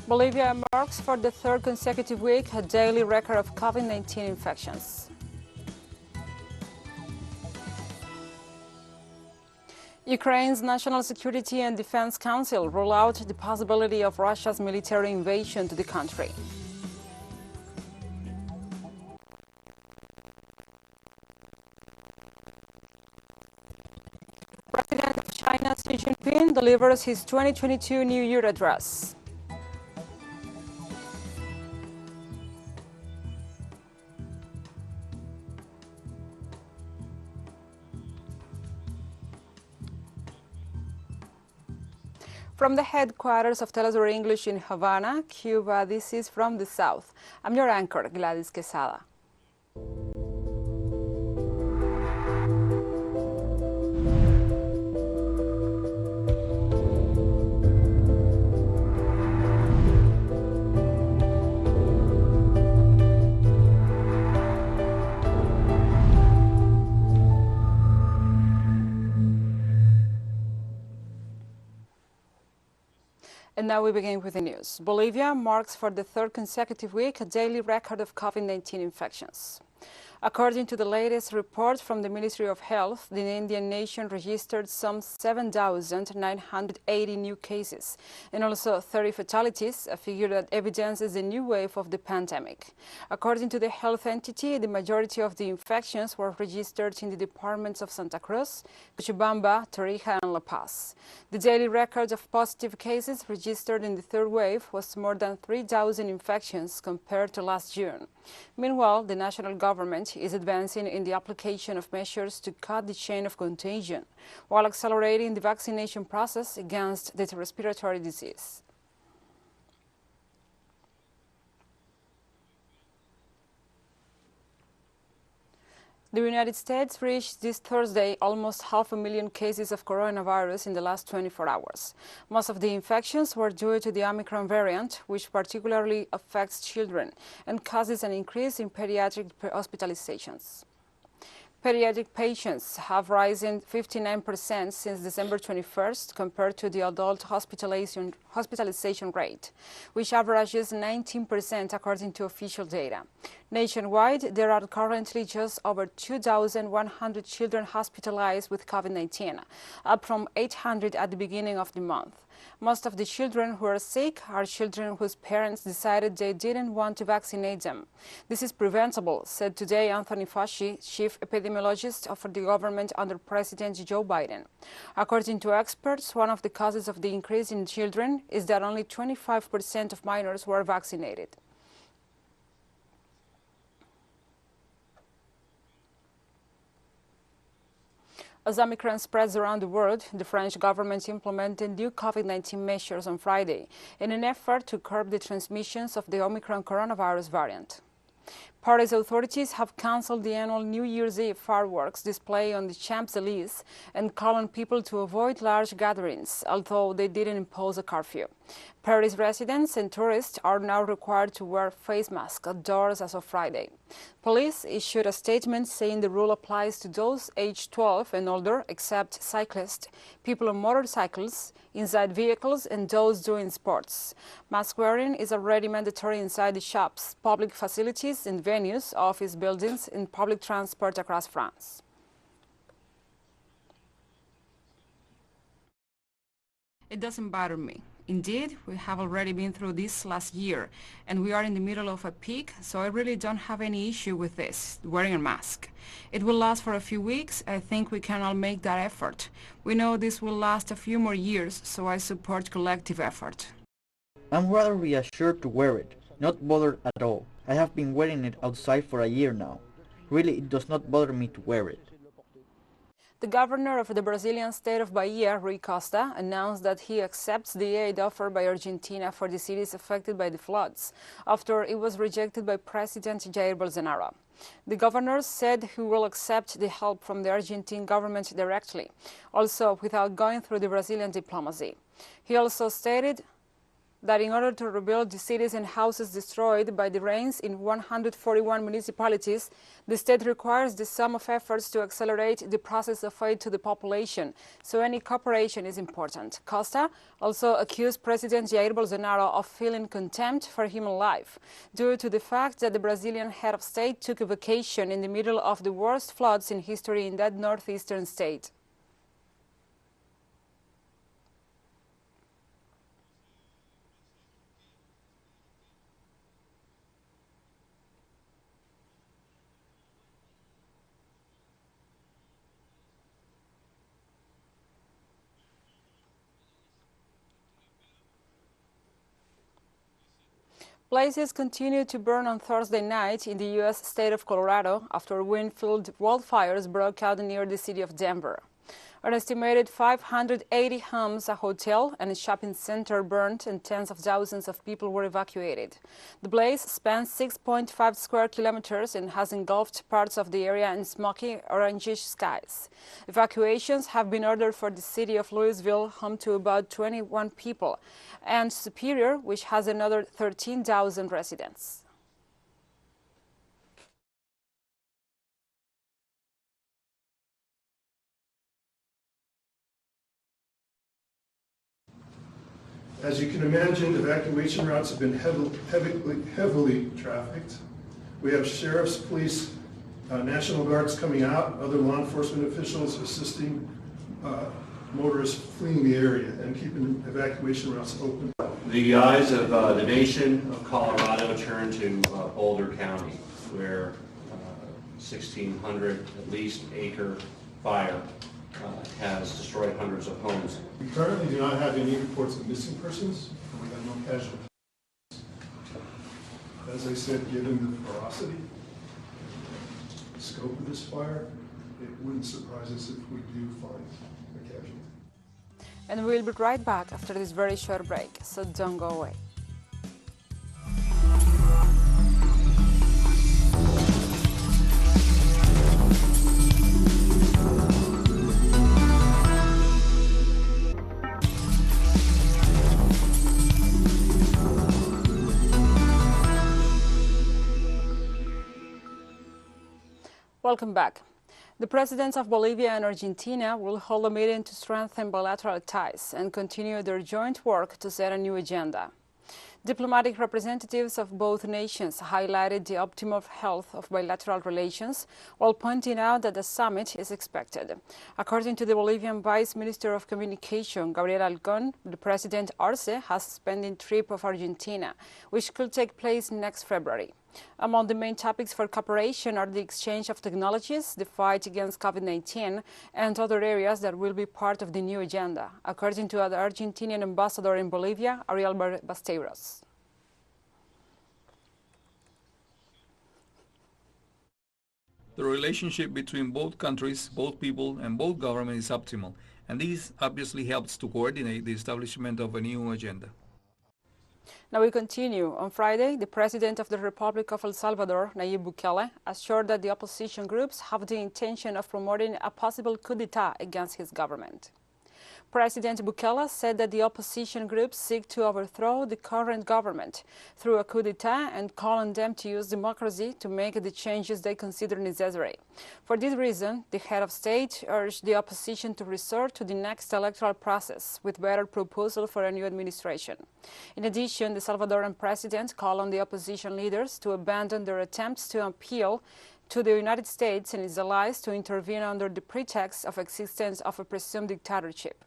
Bolivia marks for the third consecutive week a daily record of COVID-19 infections. Ukraine's National Security and Defense Council ruled out the possibility of Russia's military invasion to the country. President of China Xi Jinping delivers his 2022 New Year address. From the headquarters of Telesur English in Havana, Cuba, this is From the South. I'm your anchor, Gladys Quesada. And now we begin with the news. Bolivia marks for the third consecutive week a daily record of COVID-19 infections. According to the latest report from the Ministry of Health, the Indian nation registered some 7,980 new cases and also 30 fatalities, a figure that evidences a new wave of the pandemic. According to the health entity, the majority of the infections were registered in the departments of Santa Cruz, Cochabamba, Tarija, and La Paz. The daily record of positive cases registered in the third wave was more than 3,000 infections compared to last June. Meanwhile, the national government is advancing in the application of measures to cut the chain of contagion, while accelerating the vaccination process against the respiratory disease. The United States reached this Thursday almost 500,000 cases of coronavirus in the last 24 hours. Most of the infections were due to the Omicron variant, which particularly affects children and causes an increase in pediatric hospitalizations. Pediatric patients have risen 59% since December 21st compared to the adult hospitalization rate, which averages 19% according to official data. Nationwide, there are currently just over 2,100 children hospitalized with COVID-19, up from 800 at the beginning of the month. Most of the children who are sick are children whose parents decided they didn't want to vaccinate them. This is preventable, said today Anthony Fauci, chief epidemiologist of the government under President Joe Biden. According to experts, one of the causes of the increase in children is that only 25% of minors were vaccinated. As Omicron spreads around the world, the French government implemented new COVID-19 measures on Friday in an effort to curb the transmissions of the Omicron coronavirus variant. Paris authorities have cancelled the annual New Year's Eve fireworks display on the Champs-Élysées and called on people to avoid large gatherings, although they didn't impose a curfew. Paris residents and tourists are now required to wear face masks outdoors as of Friday. Police issued a statement saying the rule applies to those aged 12 and older, except cyclists, people on motorcycles, inside vehicles, and those doing sports. Mask wearing is already mandatory inside the shops, public facilities, and venues, office buildings, and public transport across France. It doesn't bother me. Indeed, we have already been through this last year, and we are in the middle of a peak, so I really don't have any issue with this, wearing a mask. It will last for a few weeks. I think we can all make that effort. We know this will last a few more years, so I support collective effort. I'm rather reassured to wear it, not bothered at all. I have been wearing it outside for a year now. Really, it does not bother me to wear it. The governor of the Brazilian state of Bahia, Rui Costa, announced that he accepts the aid offered by Argentina for the cities affected by the floods, after it was rejected by President Jair Bolsonaro. The governor said he will accept the help from the Argentine government directly, also without going through the Brazilian diplomacy. He also stated that in order to rebuild the cities and houses destroyed by the rains in 141 municipalities, the state requires the sum of efforts to accelerate the process of aid to the population, so any cooperation is important. Costa also accused President Jair Bolsonaro of feeling contempt for human life due to the fact that the Brazilian head of state took a vacation in the middle of the worst floods in history in that northeastern state. Places continued to burn on Thursday night in the U.S. state of Colorado after wind-filled wildfires broke out near the city of Denver. An estimated 580 homes, a hotel, and a shopping center burned, and tens of thousands of people were evacuated. The blaze spans 6.5 square kilometers and has engulfed parts of the area in smoky, orangish skies. Evacuations have been ordered for the city of Louisville, home to about 21 people, and Superior, which has another 13,000 residents. As you can imagine, evacuation routes have been heavily trafficked. We have sheriffs, police, National Guards coming out, other law enforcement officials assisting motorists fleeing the area and keeping evacuation routes open. The eyes of the nation of Colorado turn to Boulder County, where 1,600 at least acre fire has destroyed hundreds of homes. We currently do not have any reports of missing persons, and we have no casualties. As I said, given the ferocity, the scope of this fire, it wouldn't surprise us if we do find a casualty. And we'll be right back after this very short break, so don't go away. Welcome back. The presidents of Bolivia and Argentina will hold a meeting to strengthen bilateral ties and continue their joint work to set a new agenda. Diplomatic representatives of both nations highlighted the optimal health of bilateral relations while pointing out that the summit is expected. According to the Bolivian Vice Minister of Communication, Gabriel Alcón, the President Arce has a pending trip of Argentina, which could take place next February. Among the main topics for cooperation are the exchange of technologies, the fight against COVID-19, and other areas that will be part of the new agenda, according to the Argentinian ambassador in Bolivia, Ariel Basteiros. The relationship between both countries, both people, and both governments is optimal, and this obviously helps to coordinate the establishment of a new agenda. Now we continue. On Friday, the President of the Republic of El Salvador, Nayib Bukele, assured that the opposition groups have the intention of promoting a possible coup d'etat against his government. President Bukele said that the opposition groups seek to overthrow the current government through a coup d'etat and call on them to use democracy to make the changes they consider necessary. For this reason, the head of state urged the opposition to resort to the next electoral process with better proposal for a new administration. In addition, the Salvadoran president called on the opposition leaders to abandon their attempts to appeal to the United States and its allies to intervene under the pretext of existence of a presumed dictatorship.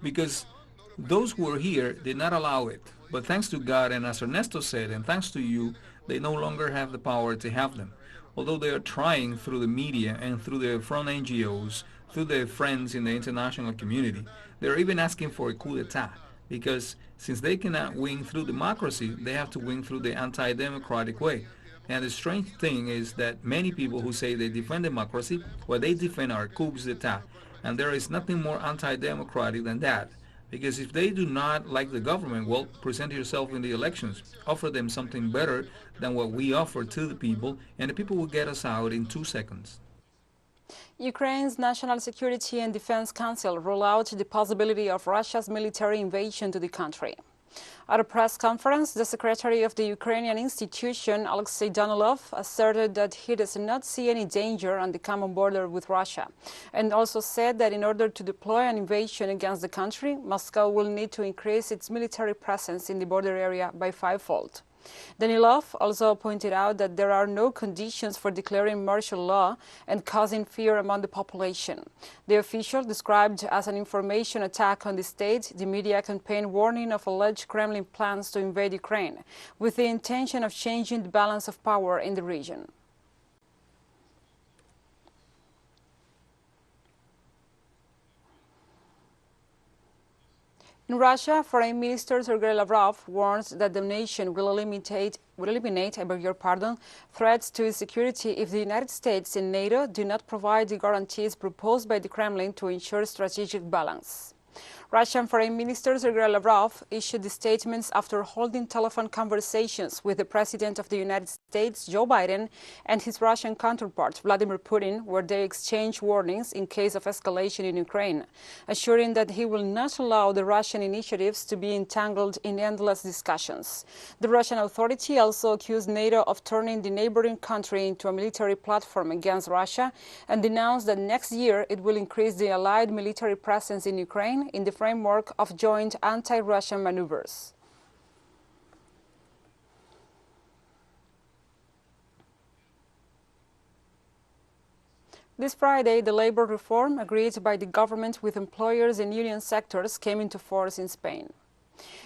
Because those who were here did not allow it. But thanks to God, and as Ernesto said, and thanks to you, they no longer have the power to have them. Although they are trying through the media and through the front NGOs, through their friends in the international community, they're even asking for a coup d'etat. Because since they cannot win through democracy, they have to win through the anti-democratic way. And the strange thing is that many people who say they defend democracy, what they defend are coups d'etat. And there is nothing more anti-democratic than that. Because if they do not like the government, well, present yourself in the elections. Offer them something better than what we offer to the people, and the people will get us out in 2 seconds. Ukraine's National Security and Defense Council ruled out the possibility of Russia's military invasion to the country. At a press conference, the secretary of the Ukrainian institution, Alexei Danilov, asserted that he does not see any danger on the common border with Russia, and also said that in order to deploy an invasion against the country, Moscow will need to increase its military presence in the border area by fivefold. Danilov also pointed out that there are no conditions for declaring martial law and causing fear among the population. The official described as an information attack on the state the media campaign warning of alleged Kremlin plans to invade Ukraine, with the intention of changing the balance of power in the region. In Russia, Foreign Minister Sergei Lavrov warns that the nation will eliminate threats to its security if the United States and NATO do not provide the guarantees proposed by the Kremlin to ensure strategic balance. Russian Foreign Minister Sergei Lavrov issued the statements after holding telephone conversations with the President of the United States, Joe Biden, and his Russian counterpart, Vladimir Putin, where they exchanged warnings in case of escalation in Ukraine, assuring that he will not allow the Russian initiatives to be entangled in endless discussions. The Russian authority also accused NATO of turning the neighboring country into a military platform against Russia and denounced that next year it will increase the allied military presence in Ukraine in the framework of joint anti-Russian maneuvers. This Friday, the labor reform agreed by the government with employers and union sectors came into force in Spain.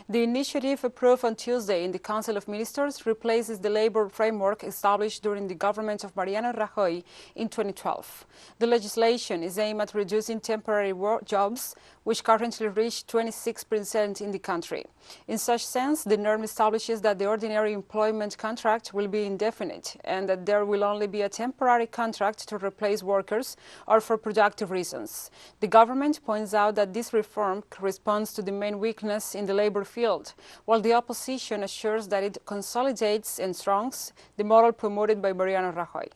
The initiative approved on Tuesday in the Council of Ministers replaces the labor framework established during the government of Mariano Rajoy in 2012. The legislation is aimed at reducing temporary jobs, which currently reach 26% in the country. In such sense, the norm establishes that the ordinary employment contract will be indefinite and that there will only be a temporary contract to replace workers or for productive reasons. The government points out that this reform corresponds to the main weakness in the labor field, while the opposition assures that it consolidates and strengthens the model promoted by Mariano Rajoy.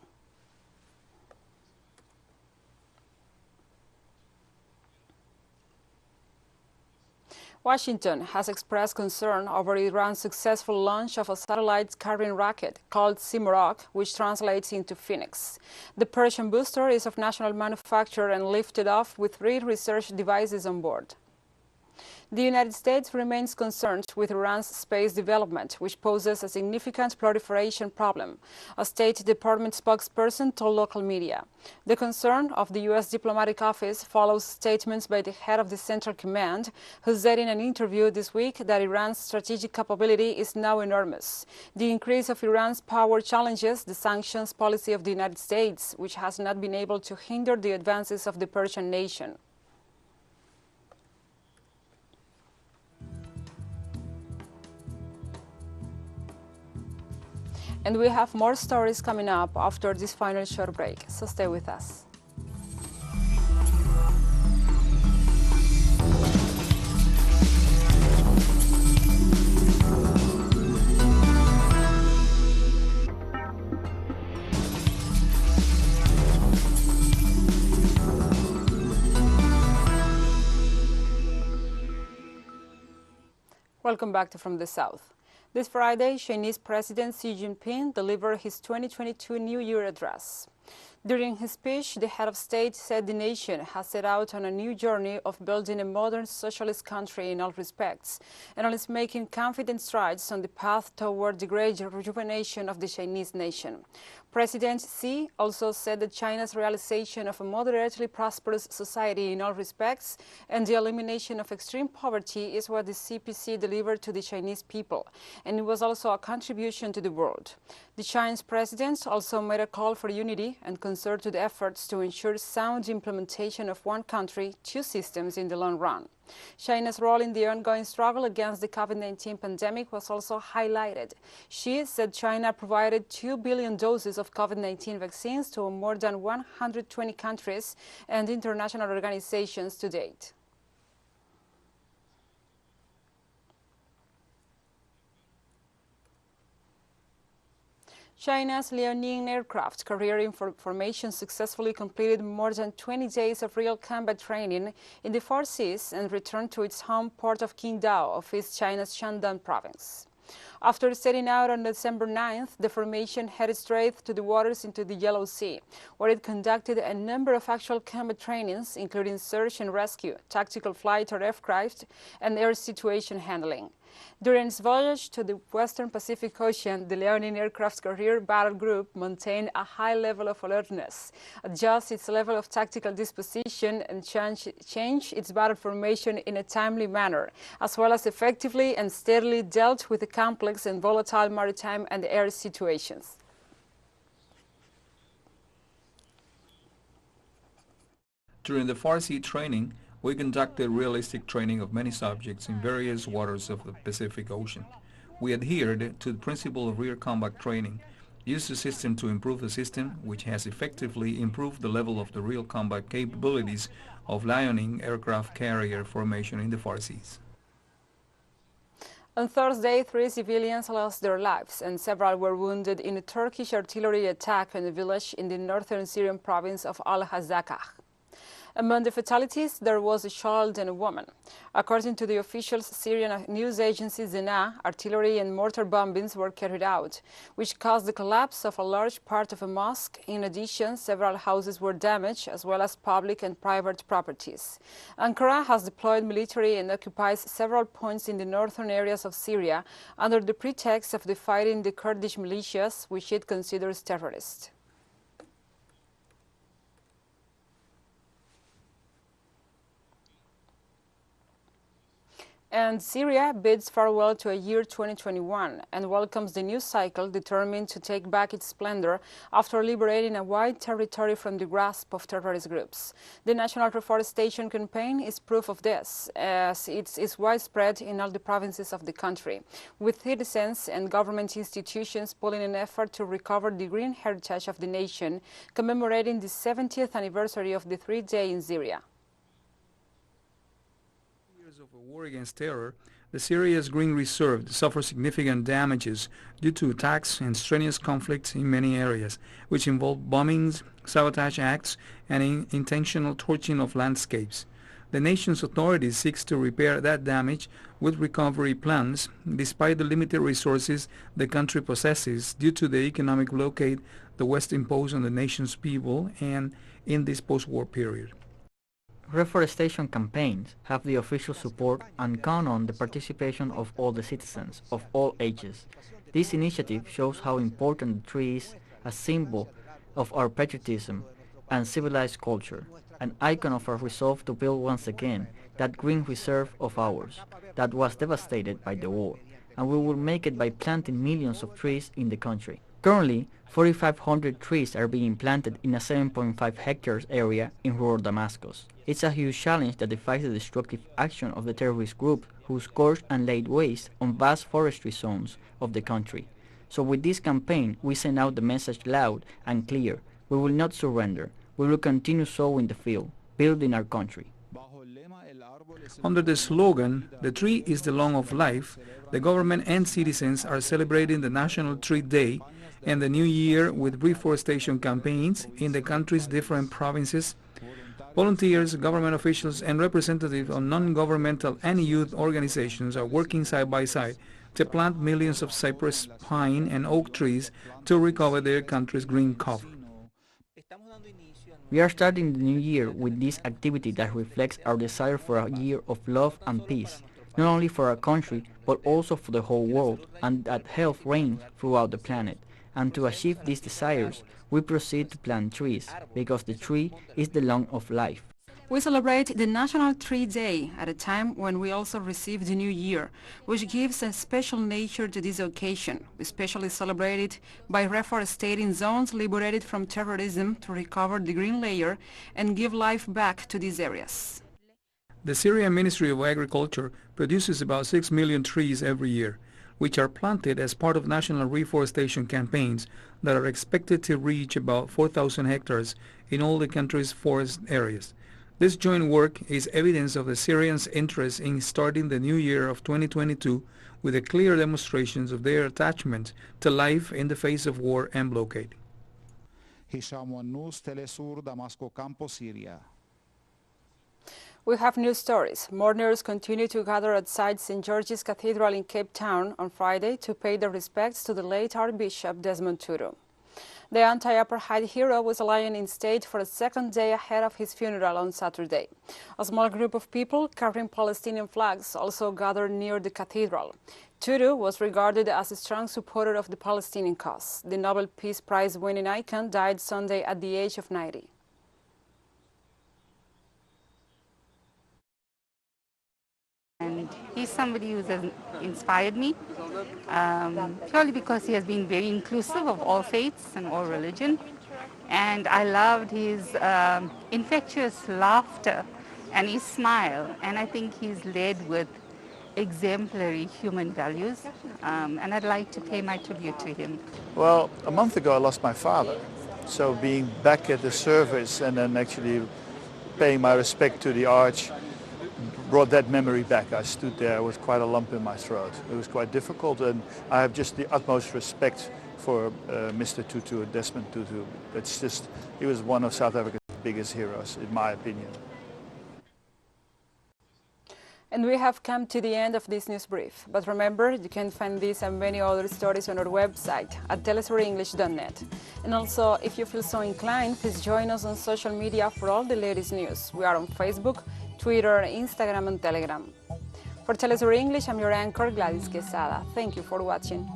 Washington has expressed concern over Iran's successful launch of a satellite-carrying rocket called Simorgh, which translates into Phoenix. The Persian booster is of national manufacture and lifted off with 3 research devices on board. The United States remains concerned with Iran's space development, which poses a significant proliferation problem, a State Department spokesperson told local media. The concern of the U.S. diplomatic office follows statements by the head of the Central Command, who said in an interview this week that Iran's strategic capability is now enormous. The increase of Iran's power challenges the sanctions policy of the United States, which has not been able to hinder the advances of the Persian nation. And we have more stories coming up after this final short break, so stay with us. Welcome back to From the South. This Friday, Chinese President Xi Jinping delivered his 2022 New Year address. During his speech, the head of state said the nation has set out on a new journey of building a modern socialist country in all respects, and is making confident strides on the path toward the great rejuvenation of the Chinese nation. President Xi also said that China's realization of a moderately prosperous society in all respects and the elimination of extreme poverty is what the CPC delivered to the Chinese people, and it was also a contribution to the world. The Chinese president also made a call for unity and concerted efforts to ensure sound implementation of one country, two systems in the long run. China's role in the ongoing struggle against the COVID-19 pandemic was also highlighted. Xi said China provided 2 billion doses of COVID-19 vaccines to more than 120 countries and international organizations to date. China's Liaoning aircraft carrier formation successfully completed more than 20 days of real combat training in the Four Seas and returned to its home port of Qingdao of East China's Shandong province. After setting out on December 9th, the formation headed straight to the waters into the Yellow Sea, where it conducted a number of actual combat trainings, including search and rescue, tactical flight or aircraft, and air situation handling. During its voyage to the Western Pacific Ocean, the Liaoning Aircraft Carrier Battle Group maintained a high level of alertness, adjust its level of tactical disposition, and change its battle formation in a timely manner, as well as effectively and steadily dealt with the complex and volatile maritime and air situations. During the Far Sea training, we conducted realistic training of many subjects in various waters of the Pacific Ocean. We adhered to the principle of rear combat training, used the system to improve the system, which has effectively improved the level of the real combat capabilities of Liaoning aircraft carrier formation in the Far Seas. On Thursday, 3 civilians lost their lives and several were wounded in a Turkish artillery attack on a village in the northern Syrian province of Al-Hazakah. Among the fatalities, there was a child and a woman. According to the official Syrian news agency ZENA, artillery and mortar bombings were carried out, which caused the collapse of a large part of a mosque. In addition, several houses were damaged, as well as public and private properties. Ankara has deployed military and occupies several points in the northern areas of Syria under the pretext of fighting the Kurdish militias, which it considers terrorists. And Syria bids farewell to a year 2021 and welcomes the new cycle, determined to take back its splendor after liberating a wide territory from the grasp of terrorist groups. The national reforestation campaign is proof of this, as it is widespread in all the provinces of the country, with citizens and government institutions pulling an effort to recover the green heritage of the nation, commemorating the 70th anniversary of the 3-day in Syria. Of a war against terror, the Syria's Green Reserve suffers significant damages due to attacks and strenuous conflicts in many areas, which involve bombings, sabotage acts, and intentional torching of landscapes. The nation's authorities seek to repair that damage with recovery plans, despite the limited resources the country possesses due to the economic blockade the West imposed on the nation's people and in this post-war period. Reforestation campaigns have the official support and count on the participation of all the citizens of all ages. This initiative shows how important the tree is, a symbol of our patriotism and civilized culture, an icon of our resolve to build once again that green reserve of ours that was devastated by the war, and we will make it by planting millions of trees in the country. Currently, 4,500 trees are being planted in a 7.5 hectares area in rural Damascus. It's a huge challenge that defies the destructive action of the terrorist group who scorched and laid waste on vast forestry zones of the country. So with this campaign, we send out the message loud and clear. We will not surrender. We will continue sowing the field, building our country. Under the slogan, "The tree is the lung of life," the government and citizens are celebrating the National Tree Day and the New Year with reforestation campaigns in the country's different provinces. Volunteers, government officials, and representatives of non-governmental and youth organizations are working side by side to plant millions of cypress, pine, and oak trees to recover their country's green cover. We are starting the new year with this activity that reflects our desire for a year of love and peace, not only for our country, but also for the whole world, and that health reigns throughout the planet. And to achieve these desires, we proceed to plant trees, because the tree is the lung of life. We celebrate the National Tree Day at a time when we also receive the New Year, which gives a special nature to this occasion. We especially celebrate it by reforestating zones liberated from terrorism to recover the green layer and give life back to these areas. The Syrian Ministry of Agriculture produces about 6 million trees every year, which are planted as part of national reforestation campaigns that are expected to reach about 4,000 hectares in all the country's forest areas. This joint work is evidence of the Syrians' interest in starting the new year of 2022 with a clear demonstrations of their attachment to life in the face of war and blockade. We have news stories. Mourners continue to gather outside St. George's Cathedral in Cape Town on Friday to pay their respects to the late Archbishop Desmond Tutu. The anti-apartheid hero was lying in state for a second day ahead of his funeral on Saturday. A small group of people carrying Palestinian flags also gathered near the cathedral. Tutu was regarded as a strong supporter of the Palestinian cause. The Nobel Peace Prize winning icon died Sunday at the age of 90. And he's somebody who has inspired me, purely because he has been very inclusive of all faiths and all religion. And I loved his infectious laughter and his smile. And I think he's led with exemplary human values. And I'd like to pay my tribute to him. Well, a month ago I lost my father. So being back at the service and then actually paying my respect to the Arch brought that memory back. I stood there with quite a lump in my throat. It was quite difficult, and I have just the utmost respect for Mr. Tutu, Desmond Tutu. It's just, he was one of South Africa's biggest heroes, in my opinion. And we have come to the end of this news brief. But remember, you can find this and many other stories on our website at telesurenglish.net. And also, if you feel so inclined, please join us on social media for all the latest news. We are on Facebook, Twitter, Instagram, and Telegram. For Telesur English, I'm your anchor, Gladys Quesada. Thank you for watching.